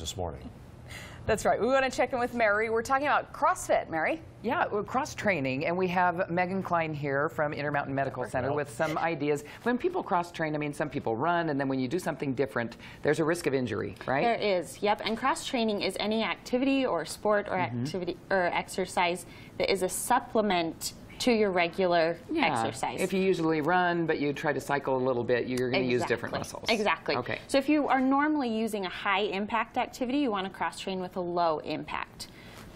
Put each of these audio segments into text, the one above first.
this morning. That's right. We want to check in with Mary. We're talking about CrossFit, Mary. Yeah, cross training, and we have Meagan Kline here from Intermountain Medical Center with some ideas. When people cross train, I mean, some people run, and then when you do something different, there's a risk of injury, right? There is, yep. And cross training is any activity or sport or activity or exercise that is a supplement to your regular exercise. If you usually run, but you try to cycle a little bit, you're going to use different muscles. Exactly. Okay. So if you are normally using a high impact activity, you want to cross train with a low impact.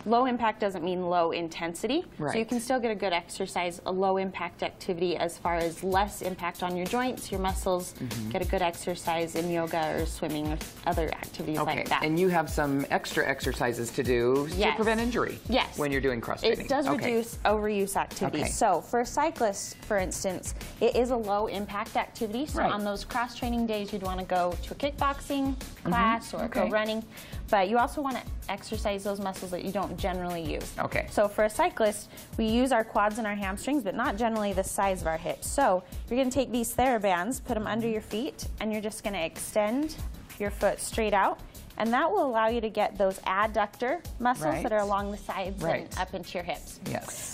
Low impact doesn't mean low intensity, so you can still get a good exercise, a low impact activity as far as less impact on your joints, your muscles, get a good exercise in yoga or swimming or other activities like that. And you have some extra exercises to do to prevent injury when you're doing cross training. It does reduce overuse activity. So for a cyclist, for instance, it is a low impact activity. So on those cross training days, you'd want to go to a kickboxing class or go running. But you also want to exercise those muscles that you don't generally use. So for a cyclist, we use our quads and our hamstrings, but not generally the size of our hips. So you're going to take these TheraBands, put them under your feet, and you're just going to extend your foot straight out. And that will allow you to get those adductor muscles that are along the sides and up into your hips.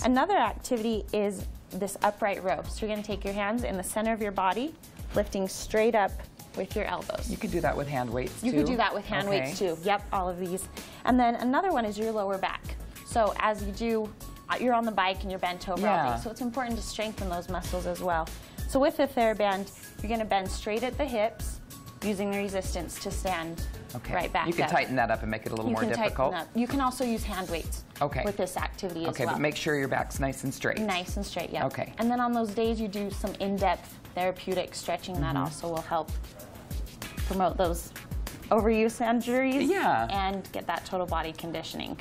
Another activity is this upright row. So you're going to take your hands in the center of your body, lifting straight up with your elbows. You could do that with hand weights too. You could do that with hand weights too. Yep, all of these. And then another one is your lower back. So as you do, you're on the bike and you're bent over all day. So it's important to strengthen those muscles as well. So with the TheraBand, you're going to bend straight at the hips, using the resistance to stand right back up. You can tighten that up and make it a little more difficult. You can also use hand weights with this activity as well. But make sure your back's nice and straight. Nice and straight, yeah. And then on those days you do some in-depth therapeutic stretching. That also will help promote those overuse injuries and get that total body conditioning.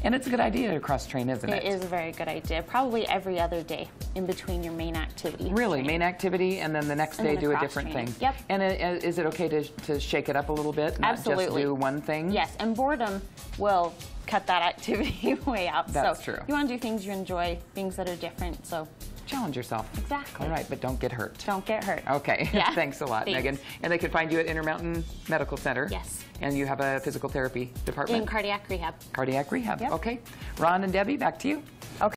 And it's a good idea to cross train, isn't it? It is a very good idea. Probably every other day in between your main activity. Really? Main activity, and then the next day do a different thing? Yep. And is it okay to shake it up a little bit? Not just do one thing? Yes, and boredom will cut that activity way out. That's true. You want to do things you enjoy, things that are different. So challenge yourself. Exactly. All right, but don't get hurt. Don't get hurt. Okay. Thanks a lot, Meagan. And they can find you at Intermountain Medical Center. Yes. And you have a physical therapy department. In cardiac rehab. Cardiac rehab. Okay. Ron and Debbie, back to you.